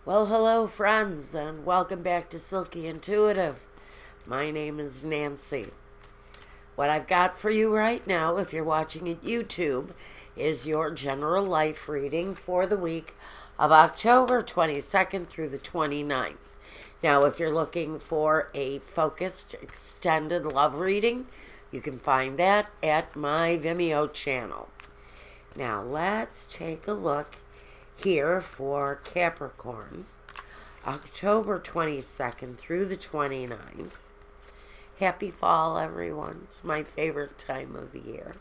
Well, hello, friends, and welcome back to Silky Intuitive. My name is Nancy. What I've got for you right now, if you're watching at YouTube, is your general life reading for the week of October 22nd through the 29th. Now, if you're looking for a focused, extended love reading, you can find that at my Vimeo channel. Now, let's take a look here for Capricorn, October 22nd through the 29th. Happy fall, everyone. It's my favorite time of the year.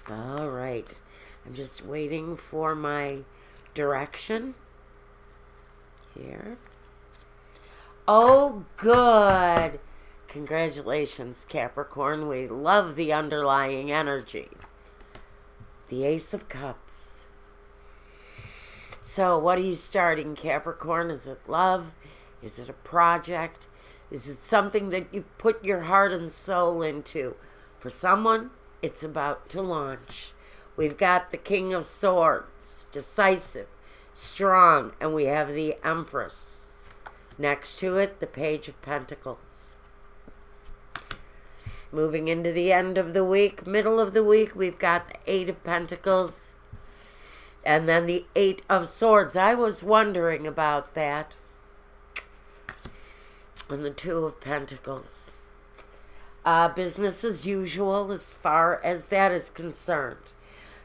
All right. I'm just waiting for my direction here. Oh, good. Congratulations, Capricorn. We love the underlying energy. The Ace of Cups. So what are you starting, Capricorn? Is it love? Is it a project? Is it something that you put your heart and soul into? For someone, it's about to launch. We've got the King of Swords, decisive, strong, and we have the Empress. Next to it, the Page of Pentacles. Moving into the end of the week, middle of the week, we've got the Eight of Pentacles and then the Eight of Swords. I was wondering about that. And the Two of Pentacles. Business as usual as far as that is concerned.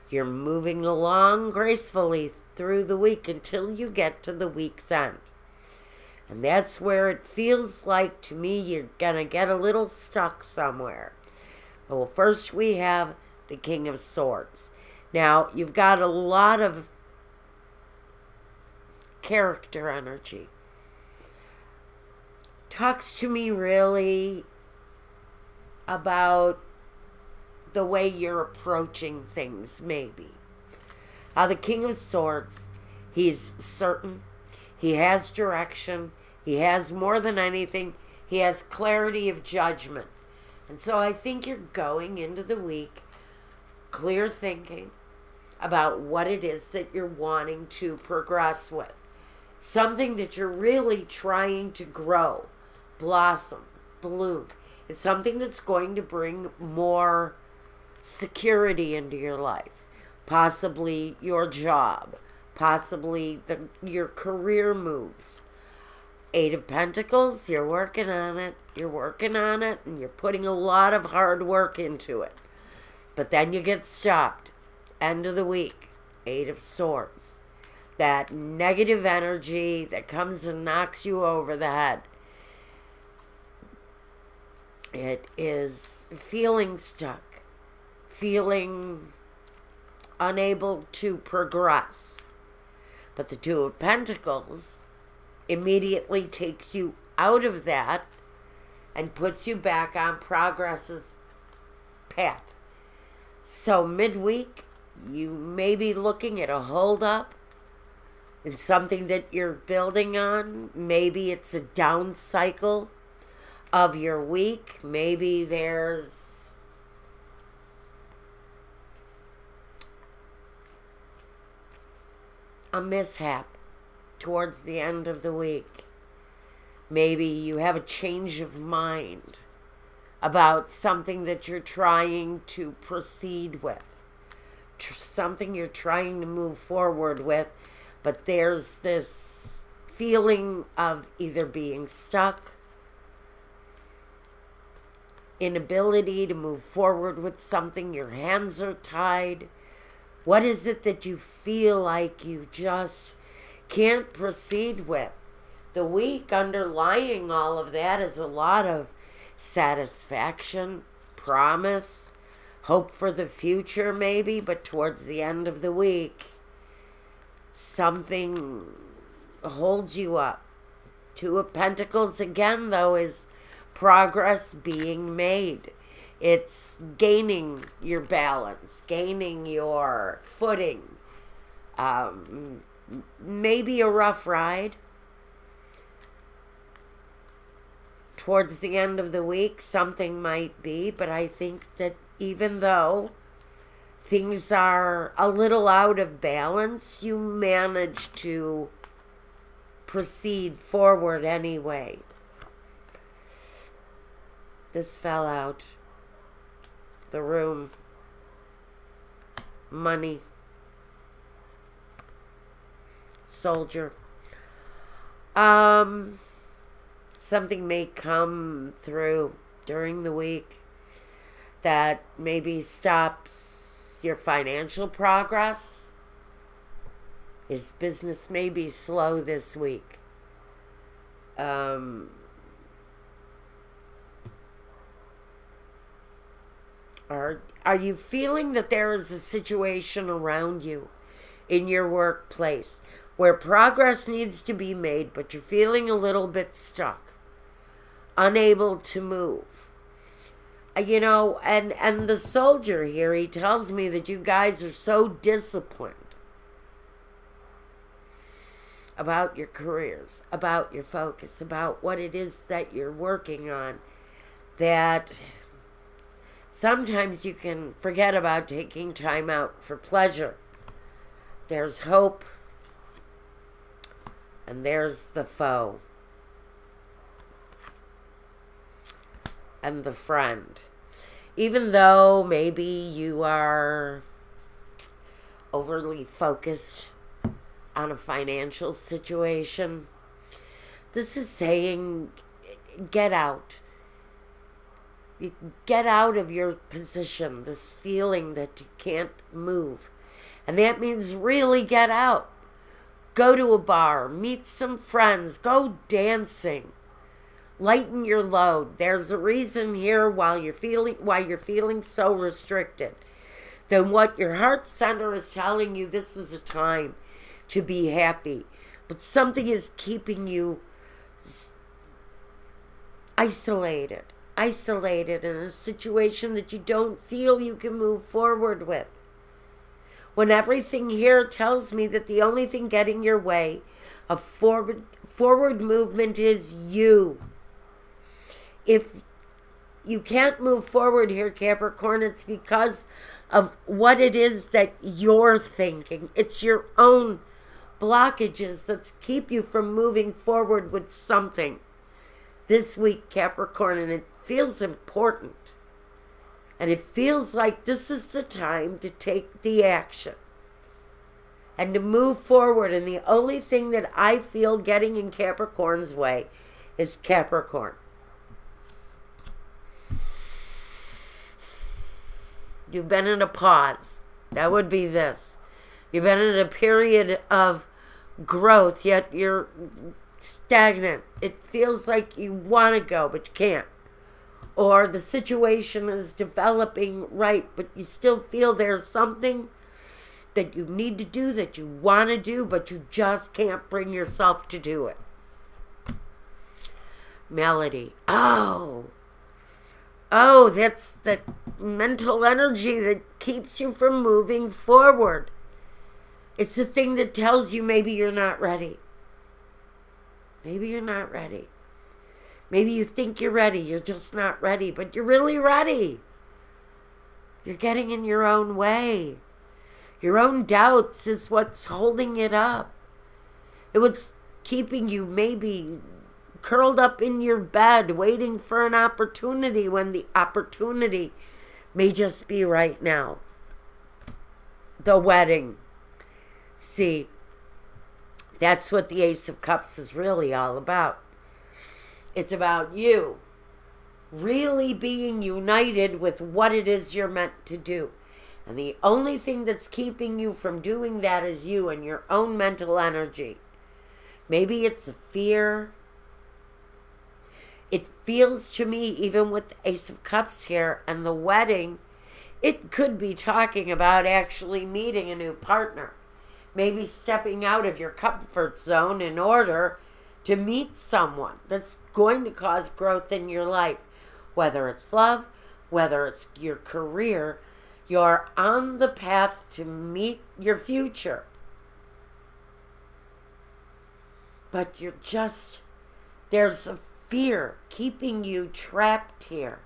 You're moving along gracefully through the week until you get to the week's end. And that's where it feels like, to me, you're going to get a little stuck somewhere. Well, first we have the King of Swords. Now, you've got a lot of character energy. Talks to me really about the way you're approaching things, maybe. The King of Swords, he's certain. He has direction. He has, more than anything, he has clarity of judgment. And so I think you're going into the week clear thinking about what it is that you're wanting to progress with. Something that you're really trying to grow, blossom, bloom. It's something that's going to bring more security into your life. Possibly your job. Possibly your career moves. Eight of Pentacles, you're working on it. You're working on it, and you're putting a lot of hard work into it. But then you get stopped. End of the week. Eight of Swords. That negative energy that comes and knocks you over the head. It is feeling stuck. Feeling unable to progress. But the Two of Pentacles immediately takes you out of that and puts you back on progress's path. So midweek, you may be looking at a hold-up in something that you're building on. Maybe it's a down cycle of your week. Maybe there's a mishap towards the end of the week. Maybe you have a change of mind about something that you're trying to proceed with. Something you're trying to move forward with. But there's this feeling of either being stuck, inability to move forward with something, your hands are tied. What is it that you feel like you just can't proceed with? The week underlying all of that is a lot of satisfaction, promise, hope for the future maybe, but towards the end of the week, something holds you up. Two of Pentacles again, though, is progress being made. It's gaining your balance, gaining your footing. Maybe a rough ride. Towards the end of the week, something might be, but I think that even though things are a little out of balance, you manage to proceed forward anyway. This fell out. The room. Money. Soldier. Something may come through during the week that maybe stops your financial progress. His business may be slow this week. Are you feeling that there is a situation around you in your workplace where progress needs to be made, but you're feeling a little bit stuck, unable to move? You know, and the soldier here, he tells me that you guys are so disciplined about your careers, about your focus, about what it is that you're working on, that sometimes you can forget about taking time out for pleasure. There's hope, and there's the foe, and the friend. Even though maybe you are overly focused on a financial situation, this is saying get out. Get out of your position, this feeling that you can't move. And that means really get out. Go to a bar, meet some friends, go dancing. Lighten your load. There's a reason here why you're feeling so restricted. Then what your heart center is telling you, this is a time to be happy. But something is keeping you isolated in a situation that you don't feel you can move forward with. When everything here tells me that the only thing getting your way of forward movement is you. If you can't move forward here, Capricorn, it's because of what it is that you're thinking. It's your own blockages that keep you from moving forward with something this week, Capricorn, and it feels important. And it feels like this is the time to take the action and to move forward. And the only thing that I feel getting in Capricorn's way is Capricorn. You've been in a pause. That would be this. You've been in a period of growth, yet you're stagnant. It feels like you want to go, but you can't. Or the situation is developing right, but you still feel there's something that you need to do, that you want to do, but you just can't bring yourself to do it. Melody. Oh, that's the mental energy that keeps you from moving forward. It's the thing that tells you maybe you're not ready. Maybe you're not ready. Maybe you think you're ready. You're just not ready, but you're really ready. You're getting in your own way. Your own doubts is what's holding it up. It was keeping you maybe curled up in your bed waiting for an opportunity when the opportunity may just be right now. The wedding. See, that's what the Ace of Cups is really all about. It's about you really being united with what it is you're meant to do. And the only thing that's keeping you from doing that is you and your own mental energy. Maybe it's a fear. It feels to me, even with the Ace of Cups here and the wedding, it could be talking about actually meeting a new partner. Maybe stepping out of your comfort zone in order to meet someone that's going to cause growth in your life. Whether it's love, whether it's your career, you're on the path to meet your future. But you're just, there's a fear keeping you trapped here.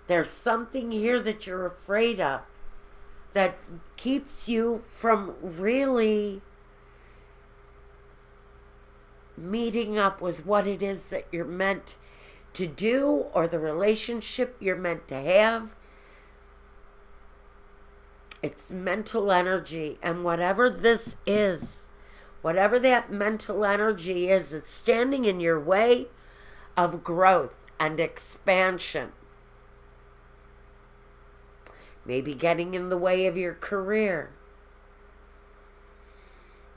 There's something here that you're afraid of. that keeps you from really meeting up with what it is that you're meant to do or the relationship you're meant to have. It's mental energy, and whatever this is, whatever that mental energy is, it's standing in your way of growth and expansion. Maybe getting in the way of your career.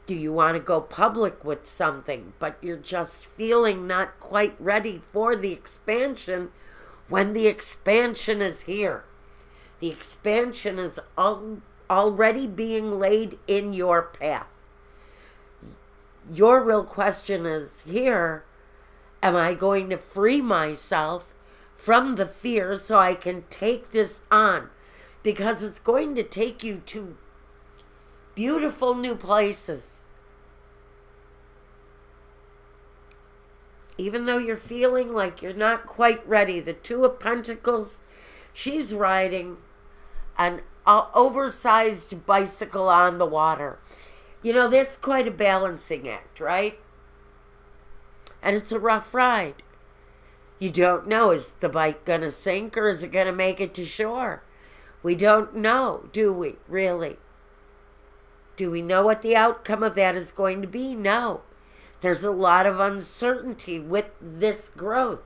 Do you want to go public with something, but you're just feeling not quite ready for the expansion when the expansion is here? The expansion is already being laid in your path. Your real question is here, am I going to free myself from the fear so I can take this on? Because it's going to take you to beautiful new places. Even though you're feeling like you're not quite ready, the Two of Pentacles, she's riding an oversized bicycle on the water. You know, that's quite a balancing act, right? And it's a rough ride. You don't know, is the bike going to sink or is it going to make it to shore? We don't know, do we, really? Do we know what the outcome of that is going to be? No. There's a lot of uncertainty with this growth.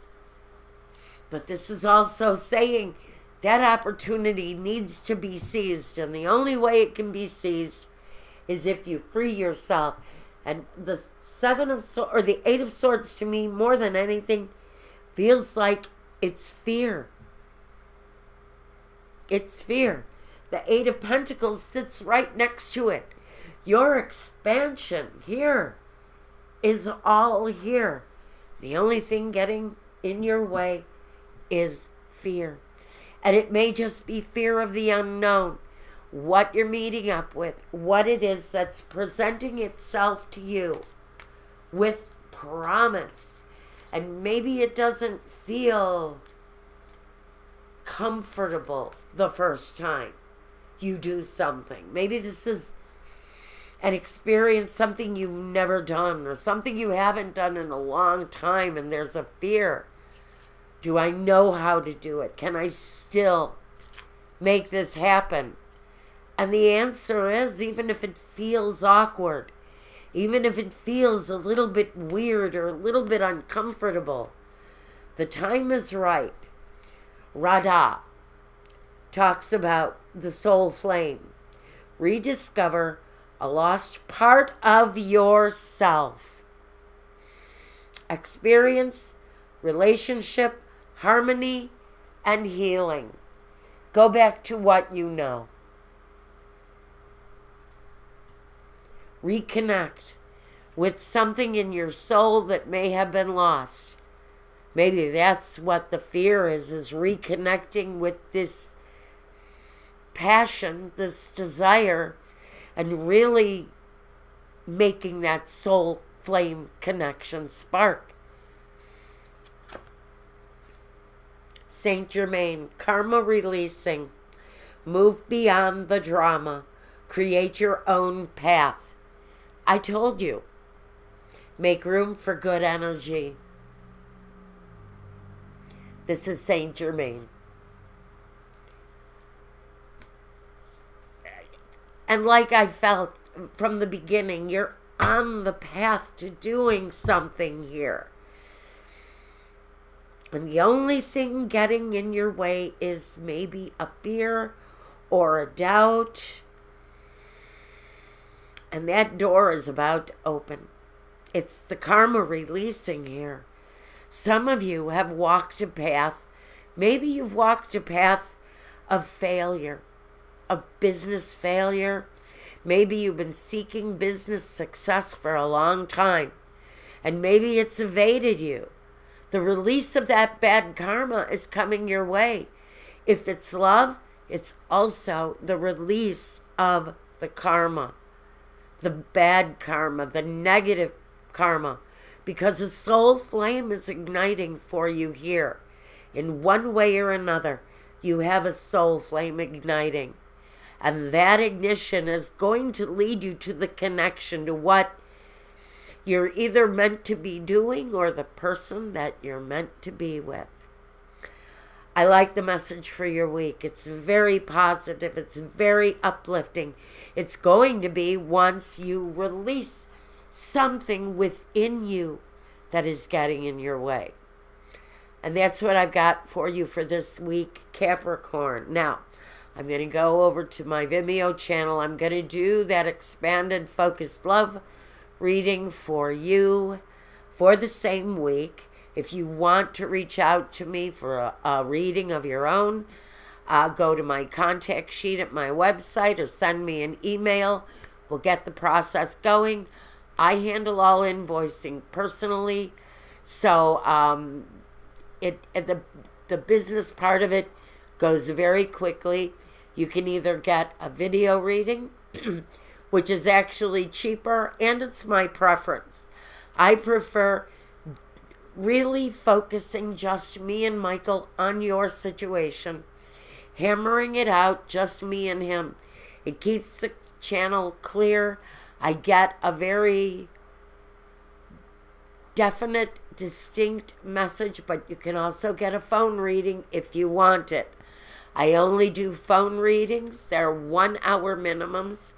But this is also saying that opportunity needs to be seized. And the only way it can be seized is if you free yourself. And the the Eight of Swords, to me, more than anything, feels like it's fear. It's fear. The Eight of Pentacles sits right next to it. Your expansion here is all here. The only thing getting in your way is fear. And it may just be fear of the unknown. What you're meeting up with. What it is that's presenting itself to you with promise. And maybe it doesn't feel comfortable the first time you do something. Maybe this is an experience, something you've never done or something you haven't done in a long time, and there's a fear. Do I know how to do it? Can I still make this happen? And the answer is, even if it feels awkward, even if it feels a little bit weird or a little bit uncomfortable, the time is right. Radha talks about the soul flame. Rediscover a lost part of yourself. Experience, relationship, harmony, and healing. Go back to what you know. Reconnect with something in your soul that may have been lost. Maybe that's what the fear is reconnecting with this passion, this desire, and really making that soul flame connection spark. Saint Germain, karma releasing. Move beyond the drama. Create your own path. I told you. Make room for good energy. This is Saint Germain. And like I felt from the beginning, you're on the path to doing something here. And the only thing getting in your way is maybe a fear or a doubt. And that door is about to open. It's the karma releasing here. Some of you have walked a path. Maybe you've walked a path of failure, of business failure. Maybe you've been seeking business success for a long time, and maybe it's evaded you. The release of that bad karma is coming your way. If it's love, it's also the release of the karma, the bad karma, the negative karma, because the soul flame is igniting for you here. In one way or another, you have a soul flame igniting. And that ignition is going to lead you to the connection to what you're either meant to be doing or the person that you're meant to be with. I like the message for your week. It's very positive. It's very uplifting. It's going to be once you release something within you that is getting in your way. And that's what I've got for you for this week, Capricorn. Now, I'm going to go over to my Vimeo channel. I'm going to do that expanded focused love reading for you for the same week. If you want to reach out to me for a reading of your own, go to my contact sheet at my website or send me an email. We'll get the process going. I handle all invoicing personally, so the business part of it goes very quickly. You can either get a video reading, which is actually cheaper, and it's my preference. I prefer really focusing just me and Michael on your situation, hammering it out, just me and him. It keeps the channel clear. I get a very definite, distinct message, but you can also get a phone reading if you want it. I only do phone readings. They're 1 hour minimums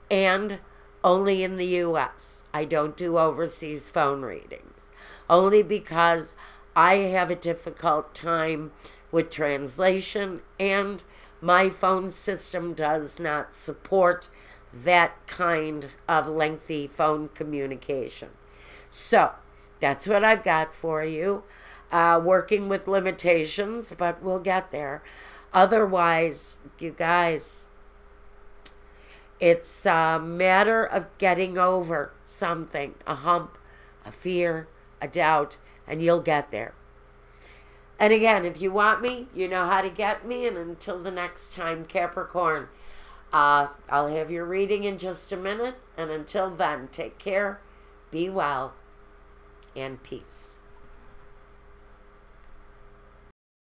and only in the U.S. I don't do overseas phone readings. Only because I have a difficult time with translation and my phone system does not support that kind of lengthy phone communication. So, that's what I've got for you. Working with limitations, but we'll get there. Otherwise, you guys, it's a matter of getting over something, a hump, a fear, a doubt, and you'll get there. And again, if you want me, you know how to get me. And until the next time, Capricorn, I'll have your reading in just a minute. And until then, take care, be well, and peace.